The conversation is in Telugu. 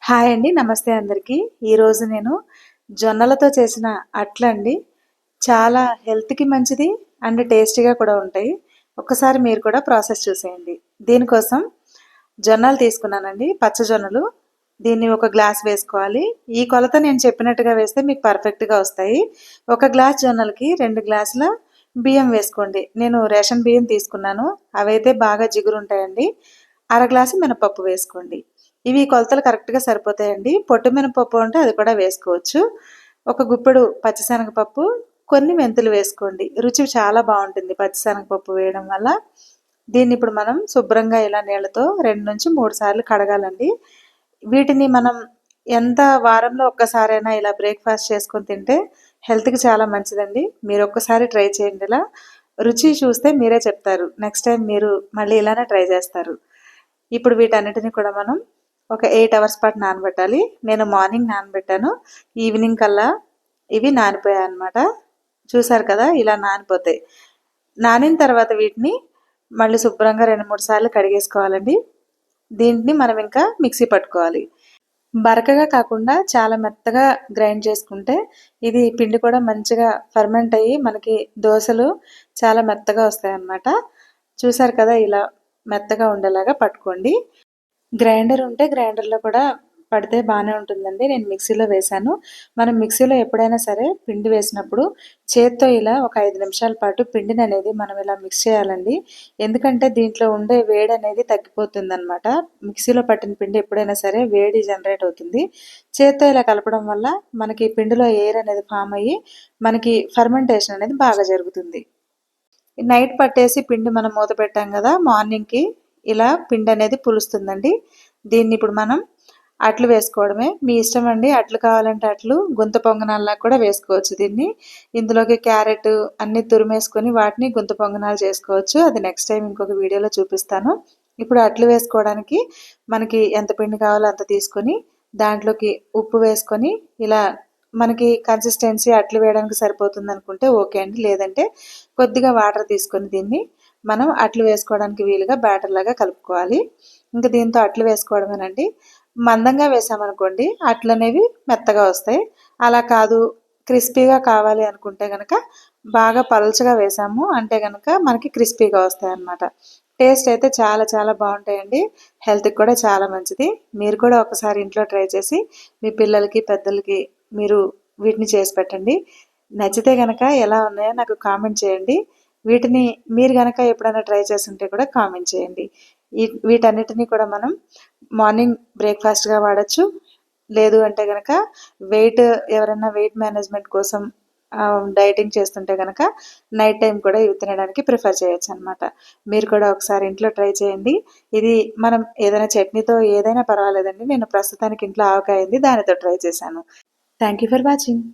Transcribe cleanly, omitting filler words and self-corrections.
హాయ్ అండి. నమస్తే అందరికీ. ఈరోజు నేను జొన్నలతో చేసిన అట్లండి. చాలా హెల్త్‌కి మంచిది అండ్ టేస్టీగా కూడా ఉంటాయి. ఒక్కసారి మీరు కూడా ప్రాసెస్ చూసేయండి. దీనికోసం జొన్నలు తీసుకున్నానండి. పచ్చ జొన్నలు. దీన్ని ఒక గ్లాస్ వేసుకోవాలి. ఈ కొలత నేను చెప్పినట్టుగా వేస్తే మీకు పర్ఫెక్ట్‌గా వస్తాయి. ఒక గ్లాస్ జొన్నలకి 2 గ్లాసుల బియ్యం వేసుకోండి. నేను రేషన్ బియ్యం తీసుకున్నాను. అవైతే బాగా జిగురుంటాయండి. అర గ్లాసు మినపప్పు వేసుకోండి. ఇవి కొలతలు కరెక్ట్‌గా సరిపోతాయండి. పొట్టు మినపప్పు ఉంటే అది కూడా వేసుకోవచ్చు. ఒక గుప్పెడు పచ్చిశనగపప్పు, కొన్ని మెంతులు వేసుకోండి. రుచి చాలా బావుంటుంది పచ్చిశనగపప్పు వేయడం వల్ల. దీన్ని ఇప్పుడు మనం శుభ్రంగా ఇలా నీళ్ళతో 2-3 సార్లు కడగాలండి. వీటిని మనం ఎంత వారంలో ఒక్కసారైనా ఇలా బ్రేక్‌ఫాస్ట్ చేసుకొని తింటే హెల్త్‌కి చాలా మంచిదండి. మీరు ఒక్కసారి ట్రై చేయండి ఇలా. రుచి చూస్తే మీరే చెప్తారు. నెక్స్ట్ టైం మీరు మళ్ళీ ఇలానే ట్రై చేస్తారు. ఇప్పుడు వీటన్నిటిని కూడా మనం ఒక 8 అవర్స్ పాటు నానబెట్టాలి. నేను మార్నింగ్ నానబెట్టాను. ఈవినింగ్ కల్లా ఇవి నానిపోయాయన్నమాట. చూసారు కదా! ఇలా నానిపోతాయి. నానిన తర్వాత వీటిని మళ్ళీ శుభ్రంగా 2-3 సార్లు కడిగేసుకోవాలండి. దీన్ని మనం ఇంకా మిక్సీ పట్టుకోవాలి. బరకగా కాకుండా చాలా మెత్తగా గ్రైండ్ చేసుకుంటే ఇది పిండి కూడా మంచిగా ఫెర్మెంట్ అయ్యి మనకి దోసలు చాలా మెత్తగా వస్తాయన్నమాట. చూసారు కదా! ఇలా మెత్తగా ఉండేలాగా పట్టుకోండి. గ్రైండర్ ఉంటే గ్రైండర్‌లో కూడా పడితే బానే ఉంటుందండి. నేను మిక్సీలో వేశాను. మనం మిక్సీలో ఎప్పుడైనా సరే పిండి వేసినప్పుడు చేత్తో ఇలా ఒక 5 నిమిషాల పాటు పిండిననేది మనం ఇలా మిక్స్ చేయాలండి. ఎందుకంటే దీంట్లో ఉండే వేడనేది తగ్గిపోతుందనమాట. మిక్సీలో పట్టిన పిండి ఎప్పుడైనా సరే వేడి జనరేట్ అవుతుంది. చేత్తో ఇలా కలపడం వల్ల మనకి పిండిలో ఎయిర్ అనేది ఫార్మ్ అయ్యి మనకి ఫెర్మెంటేషన్ అనేది బాగా జరుగుతుంది. నైట్ పట్టేసి పిండి మనం మూత పెట్టాం కదా! మార్నింగ్‌కి ఇలా పిండి అనేది పులుస్తుందండి. దీన్ని ఇప్పుడు మనం అట్లు వేసుకోవడమే. మీ ఇష్టం అండి. అట్లు కావాలంటే అట్లు, గుంత పొంగనాల్లా కూడా వేసుకోవచ్చు దీన్ని. ఇందులోకి క్యారెట్ అన్నీ తురిమేసుకొని వాటిని గుంత పొంగనాలు చేసుకోవచ్చు. అది నెక్స్ట్ టైం ఇంకొక వీడియోలో చూపిస్తాను. ఇప్పుడు అట్లు వేసుకోవడానికి మనకి ఎంత పిండి కావాలో అంత తీసుకొని దాంట్లోకి ఉప్పు వేసుకొని ఇలా మనకి కన్సిస్టెన్సీ అట్లు వేయడానికి సరిపోతుందనుకుంటే ఓకే అండి. లేదంటే కొద్దిగా వాటర్ తీసుకొని దీన్ని మనం అట్లు వేసుకోవడానికి వీలుగా బ్యాటర్ లాగా కలుపుకోవాలి. ఇంక దీంతో అట్లు వేసుకోవడమేనండి. మందంగా వేసామనుకోండి అట్లు అనేవి మెత్తగా వస్తాయి. అలా కాదు క్రిస్పీగా కావాలి అనుకుంటే గనక బాగా పల్చగా వేసాము అంటే గనక మనకి క్రిస్పీగా వస్తాయన్నమాట. టేస్ట్ అయితే చాలా చాలా బాగుంటాయండి. హెల్త్‌కి కూడా చాలా మంచిది. మీరు కూడా ఒకసారి ఇంట్లో ట్రై చేసి మీ పిల్లలకి, పెద్దలకి మీరు వీటిని చేసి పెట్టండి. నచ్చితే గనక ఎలా ఉన్నాయో నాకు కామెంట్ చేయండి. వీటిని మీరు గనక ఎప్పుడైనా ట్రై చేసుంటే కూడా కామెంట్ చేయండి. వీటన్నిటిని కూడా మనం మార్నింగ్ బ్రేక్‌ఫాస్ట్‌గా వాడొచ్చు. లేదు అంటే గనక ఎవరైనా వెయిట్ మేనేజ్‌మెంట్ కోసం డైటింగ్ చేస్తుంటే గనక నైట్ టైం కూడా ఇవి తినడానికి ప్రిఫర్ చేయొచ్చనమాట. మీరు కూడా ఒకసారి ఇంట్లో ట్రై చేయండి. ఇది మనం ఏదైనా చట్నీతో ఏదైనా పర్వాలేదండి. నేను ప్రస్తుతానికి ఇంట్లో ఆవకాయ ఉంది. దానితో ట్రై చేశాను. Thank you for watching.